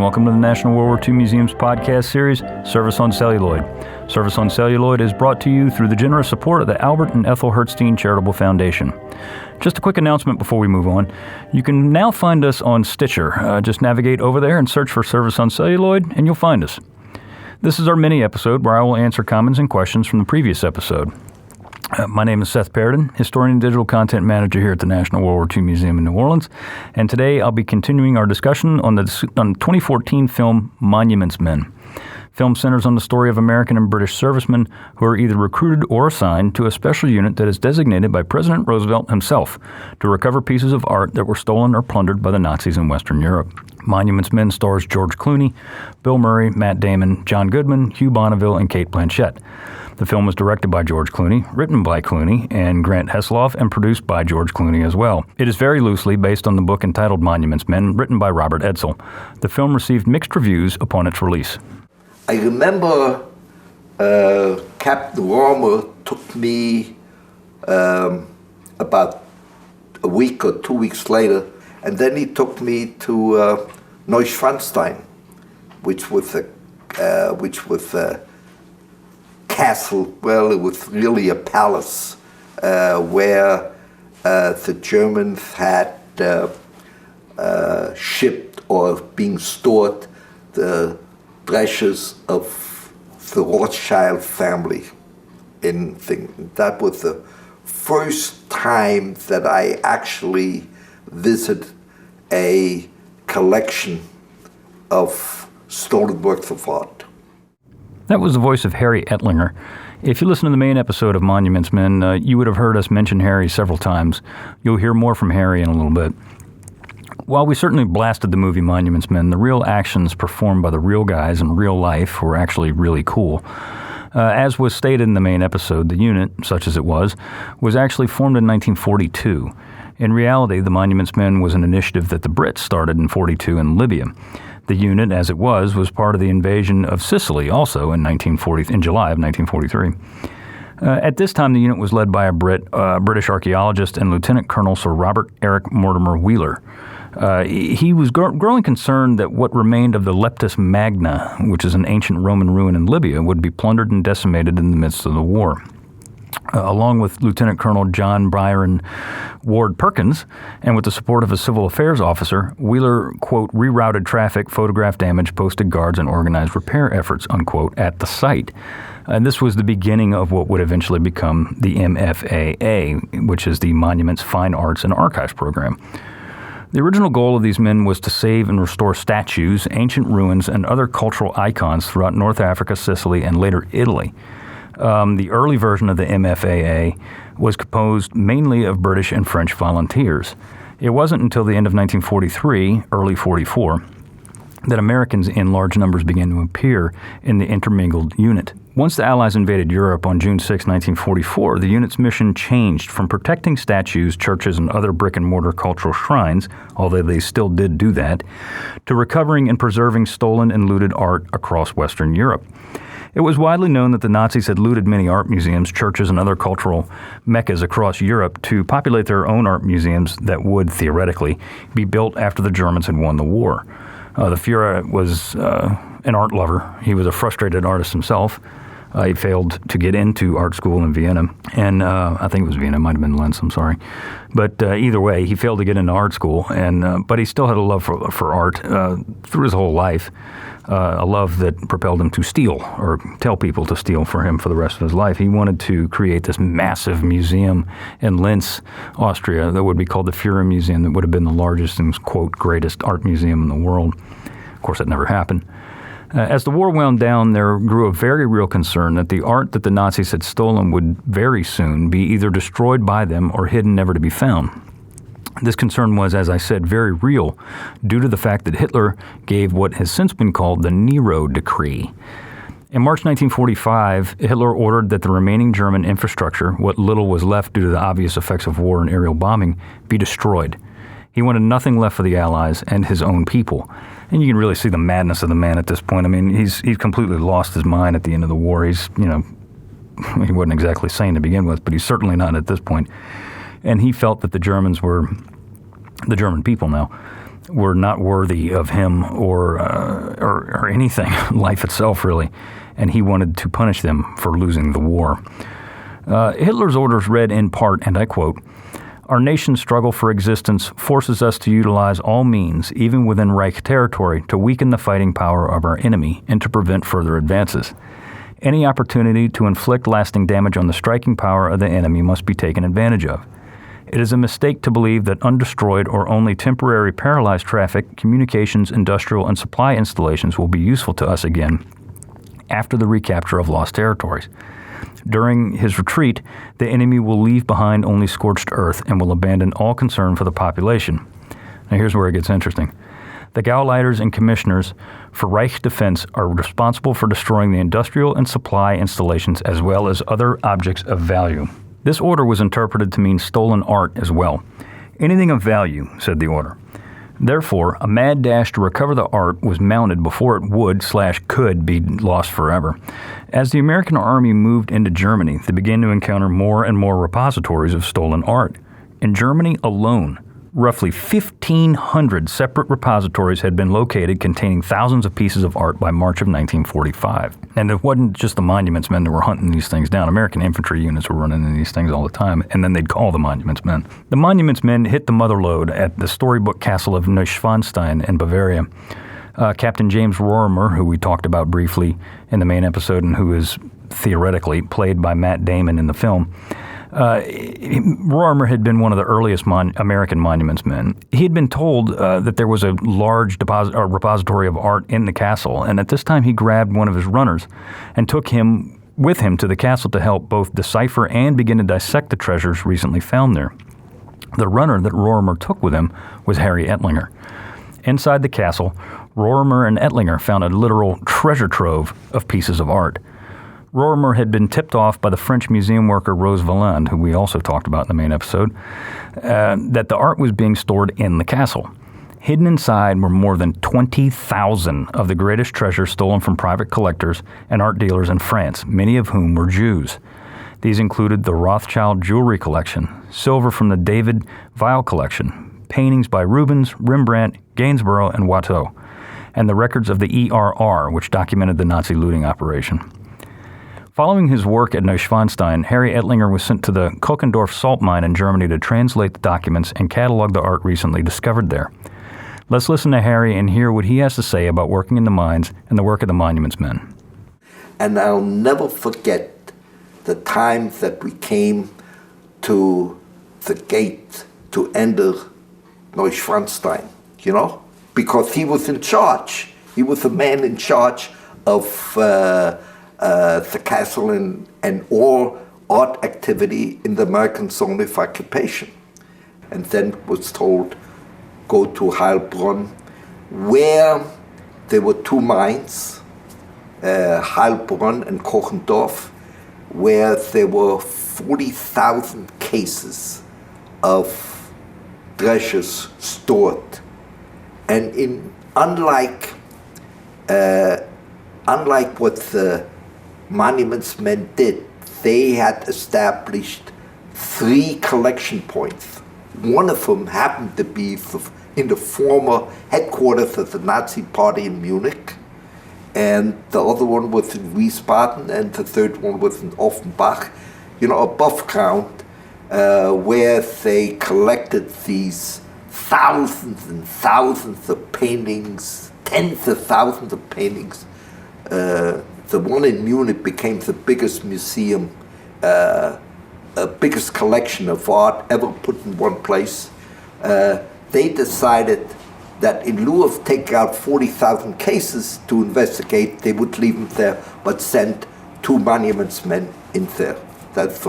welcome to the National World War II Museum's podcast series, Service on Celluloid. Service on Celluloid is brought to you through the generous support of the Albert and Ethel Hertzstein Charitable Foundation. Just a quick announcement before we move on. You can now find us on Stitcher. Just navigate over there and search for Service on Celluloid, and you'll find us. This is our mini episode where I will answer comments and questions from the previous episode. My name is Seth Paradin, Historian and Digital Content Manager here at the National World War II Museum in New Orleans, and today I'll be continuing our discussion on the 2014 film Monuments Men. Film centers on the story of American and British servicemen who are either recruited or assigned to a special unit that is designated by President Roosevelt himself to recover pieces of art that were stolen or plundered by the Nazis in Western Europe. Monuments Men stars George Clooney, Bill Murray, Matt Damon, John Goodman, Hugh Bonneville, and Cate Blanchett. The film was directed by George Clooney, written by Clooney and Grant Heslov, and produced by George Clooney as well. It is very loosely based on the book entitled Monuments Men, written by Robert Edsel. The film received mixed reviews upon its release. I remember Captain Romer took me about a week or 2 weeks later, and then he took me to Neuschwanstein, which was a castle. Well, it was really a palace where the Germans had shipped or being stored the treasures of the Rothschild family. That was the first time that I actually visited a collection of stolen works of art. That was the voice of Harry Ettlinger. If you listen to the main episode of Monuments Men, you would have heard us mention Harry several times. You'll hear more from Harry in a little bit. While we certainly blasted the movie Monuments Men, the real actions performed by the real guys in real life were actually really cool. As was stated in the main episode, the unit, such as it was actually formed in 1942. In reality, the Monuments Men was an initiative that the Brits started in 1942 in Libya. The unit, as it was part of the invasion of Sicily also in July of 1943. At this time, the unit was led by a British archaeologist and Lieutenant Colonel Sir Robert Eric Mortimer Wheeler. He was growing concerned that what remained of the Leptis Magna, which is an ancient Roman ruin in Libya, would be plundered and decimated in the midst of the war. Along with Lieutenant Colonel John Byron Ward Perkins, and with the support of a civil affairs officer, Wheeler, quote, rerouted traffic, photographed damage, posted guards, and organized repair efforts, unquote, at the site. And this was the beginning of what would eventually become the MFAA, which is the Monuments, Fine Arts, and Archives program. The original goal of these men was to save and restore statues, ancient ruins, and other cultural icons throughout North Africa, Sicily, and later Italy. The early version of the MFAA was composed mainly of British and French volunteers. It wasn't until the end of 1943, early 44, that Americans in large numbers began to appear in the intermingled unit. Once the Allies invaded Europe on June 6, 1944, the unit's mission changed from protecting statues, churches, and other brick-and-mortar cultural shrines, although they still did do that, to recovering and preserving stolen and looted art across Western Europe. It was widely known that the Nazis had looted many art museums, churches, and other cultural meccas across Europe to populate their own art museums that would, theoretically, be built after the Germans had won the war. The Führer was an art lover. He was a frustrated artist himself. He failed to get into art school in Vienna, and I think it was Vienna, it might have been Linz, I'm sorry. But either way, he failed to get into art school, and but he still had a love for art through his whole life, a love that propelled him to steal, or tell people to steal for him for the rest of his life. He wanted to create this massive museum in Linz, Austria, that would be called the Führer Museum, that would have been the largest and, quote, greatest art museum in the world. Of course, that never happened. As the war wound down, there grew a very real concern that the art that the Nazis had stolen would very soon be either destroyed by them or hidden never to be found. This concern was, as I said, very real due to the fact that Hitler gave what has since been called the Nero Decree. In March 1945, Hitler ordered that the remaining German infrastructure, what little was left due to the obvious effects of war and aerial bombing, be destroyed. He wanted nothing left for the Allies and his own people. And you can really see the madness of the man at this point. I mean, he's completely lost his mind at the end of the war. He wasn't exactly sane to begin with, but he's certainly not at this point. And he felt that the Germans were the German people now were not worthy of him or anything, life itself really, and he wanted to punish them for losing the war. Hitler's orders read in part, and I quote, "Our nation's struggle for existence forces us to utilize all means, even within Reich territory, to weaken the fighting power of our enemy and to prevent further advances. Any opportunity to inflict lasting damage on the striking power of the enemy must be taken advantage of. It is a mistake to believe that undestroyed or only temporary paralyzed traffic, communications, industrial, and supply installations will be useful to us again after the recapture of lost territories. During his retreat, the enemy will leave behind only scorched earth and will abandon all concern for the population." Now here's where it gets interesting. "The Gauleiters and commissioners for Reich defense are responsible for destroying the industrial and supply installations as well as other objects of value." This order was interpreted to mean stolen art as well. "Anything of value," said the order. Therefore, a mad dash to recover the art was mounted before it would/could be lost forever. As the American army moved into Germany, they began to encounter more and more repositories of stolen art. In Germany alone, roughly 1,500 separate repositories had been located containing thousands of pieces of art by March of 1945. And it wasn't just the monuments men that were hunting these things down. American infantry units were running into these things all the time, and then they'd call the monuments men. The monuments men hit the mother lode at the storybook castle of Neuschwanstein in Bavaria. Captain James Rorimer, who we talked about briefly in the main episode and who is theoretically played by Matt Damon in the film, Rorimer had been one of the earliest American monuments men. He had been told that there was a large repository of art in the castle, and at this time he grabbed one of his runners and took him with him to the castle to help both decipher and begin to dissect the treasures recently found there. The runner that Rorimer took with him was Harry Ettlinger. Inside the castle, Rorimer and Ettlinger found a literal treasure trove of pieces of art. Rorimer had been tipped off by the French museum worker Rose Valland, who we also talked about in the main episode, that the art was being stored in the castle. Hidden inside were more than 20,000 of the greatest treasures stolen from private collectors and art dealers in France, many of whom were Jews. These included the Rothschild jewelry collection, silver from the David Weil collection, paintings by Rubens, Rembrandt, Gainsborough, and Watteau, and the records of the ERR, which documented the Nazi looting operation. Following his work at Neuschwanstein, Harry Ettlinger was sent to the Kockendorf salt mine in Germany to translate the documents and catalog the art recently discovered there. Let's listen to Harry and hear what he has to say about working in the mines and the work of the monuments men. And I'll never forget the time that we came to the gate to enter Neuschwanstein, because he was in charge. He was the man in charge of the castle and all art activity in the American zone of occupation. And then was told, go to Heilbronn, where there were two mines, Heilbronn and Kochendorf, where there were 40,000 cases of treasures stored. And unlike what the monuments men did, they had established 3 collection points. One of them happened to be in the former headquarters of the Nazi party in Munich, and the other one was in Wiesbaden, and the third one was in Offenbach, above ground, where they collected these thousands and thousands of paintings, tens of thousands of paintings. The one in Munich became the biggest museum, biggest collection of art ever put in one place. They decided that in lieu of taking out 40,000 cases to investigate, they would leave them there, but send 2 monuments men in there. That's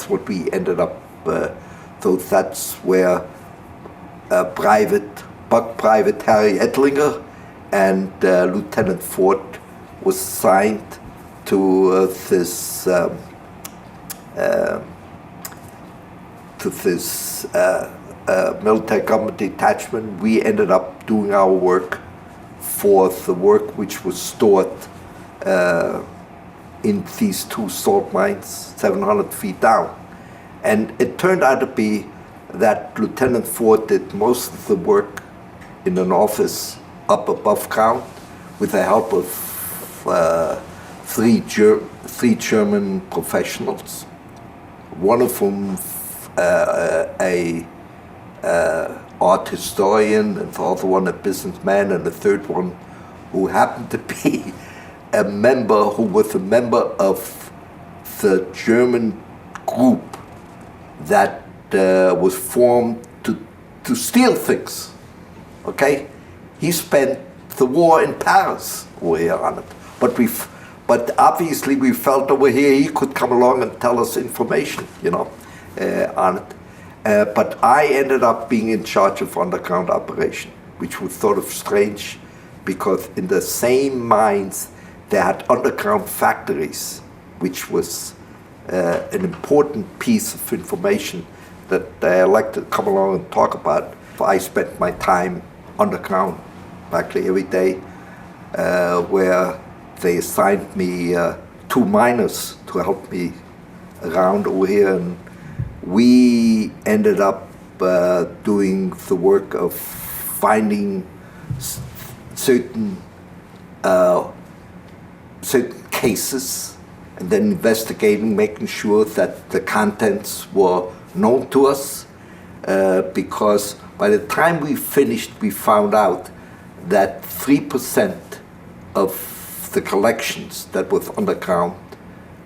what we ended up. So that's where Private Harry Ettlinger and Lieutenant Ford was assigned to this military government detachment. We ended up doing our work for the work which was stored in these 2 salt mines 700 feet down. And it turned out to be that Lieutenant Ford did most of the work in an office up above ground with the help of three German professionals. One of them a art historian, and the other one a businessman, and the third one who happened to be who was a member of the German group that was formed to steal things. Okay, he spent the war in Paris over here on it, but obviously we felt over here he could come along and tell us information, on it. But I ended up being in charge of underground operation, which was sort of strange, because in the same mines they had underground factories, which was an important piece of information that I like to come along and talk about. I spent my time underground practically every day, where they assigned me 2 miners to help me around over here, and we ended up doing the work of finding certain cases and then investigating, making sure that the contents were known to us, because by the time we finished, we found out that 3% of the collections that was underground,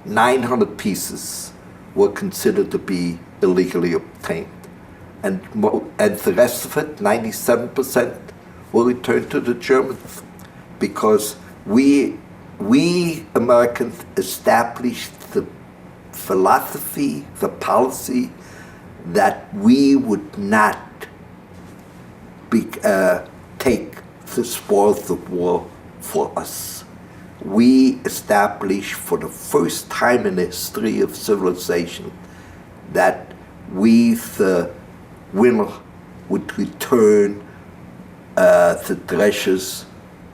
900 pieces, were considered to be illegally obtained. And the rest of it, 97%, were returned to the Germans, because we Americans established the philosophy, the policy, that we would not take the spoils of war for us. We established for the first time in the history of civilization that we, the winner, would return the treasures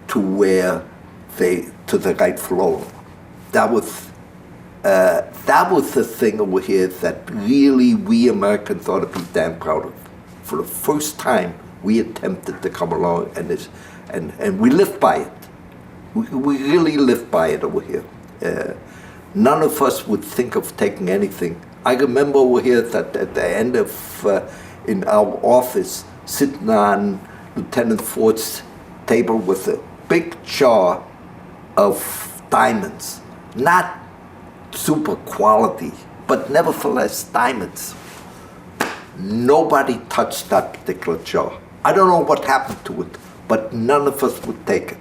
to the rightful owner. That was the thing over here that really we Americans ought to be damn proud of. For the first time, we attempted to come along and we lived by it. We really lived by it over here. None of us would think of taking anything. I remember over here that at the end of, in our office, sitting on Lieutenant Ford's table with a big jar of diamonds. Not super quality, but nevertheless diamonds. Nobody touched that particular jar. I don't know what happened to it, but none of us would take it,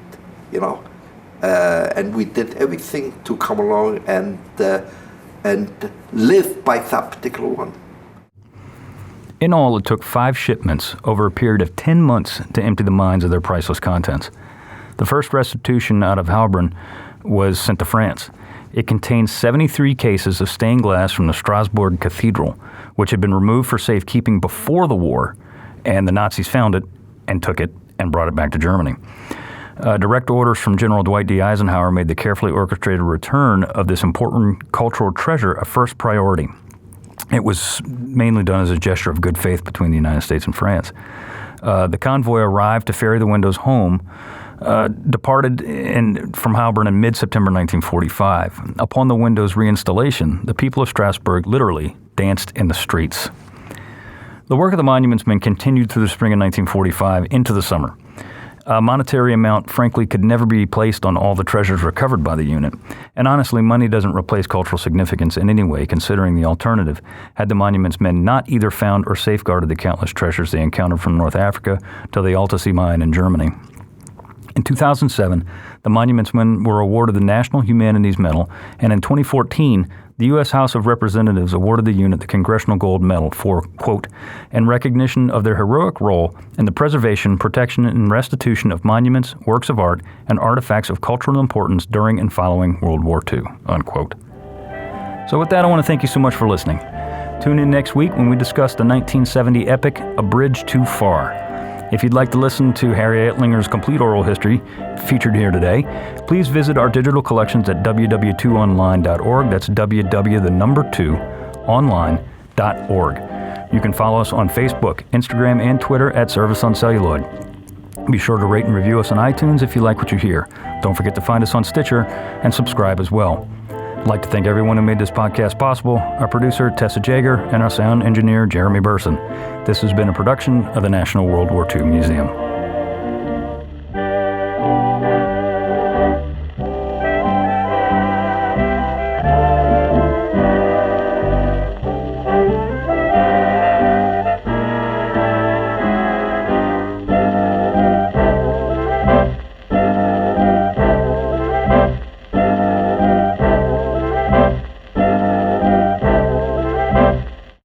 and we did everything to come along and live by that particular one. In all, it took 5 shipments over a period of 10 months to empty the mines of their priceless contents. The first restitution out of Heilbronn was sent to France. It contained 73 cases of stained glass from the Strasbourg Cathedral, which had been removed for safekeeping before the war, and the Nazis found it and took it and brought it back to Germany. Direct orders from General Dwight D. Eisenhower made the carefully orchestrated return of this important cultural treasure a first priority. It was mainly done as a gesture of good faith between the United States and France. The convoy arrived to ferry the windows home, departed from Heilbronn in mid-September 1945. Upon the window's reinstallation, the people of Strasbourg literally danced in the streets. The work of the Monuments Men continued through the spring of 1945 into the summer. A monetary amount, frankly, could never be placed on all the treasures recovered by the unit. And honestly, money doesn't replace cultural significance in any way, considering the alternative had the Monuments Men not either found or safeguarded the countless treasures they encountered from North Africa to the Alta mine in Germany. In 2007, the Monuments Men were awarded the National Humanities Medal, and in 2014, the U.S. House of Representatives awarded the unit the Congressional Gold Medal for, quote, in recognition of their heroic role in the preservation, protection, and restitution of monuments, works of art, and artifacts of cultural importance during and following World War II, unquote. So with that, I want to thank you so much for listening. Tune in next week when we discuss the 1970 epic A Bridge Too Far. If you'd like to listen to Harry Ettlinger's complete oral history featured here today, please visit our digital collections at www.online.org. That's www.2online.org. You can follow us on Facebook, Instagram, and Twitter at Service on Celluloid. Be sure to rate and review us on iTunes if you like what you hear. Don't forget to find us on Stitcher and subscribe as well. I'd like to thank everyone who made this podcast possible, our producer, Tessa Jager, and our sound engineer, Jeremy Burson. This has been a production of the National World War II Museum.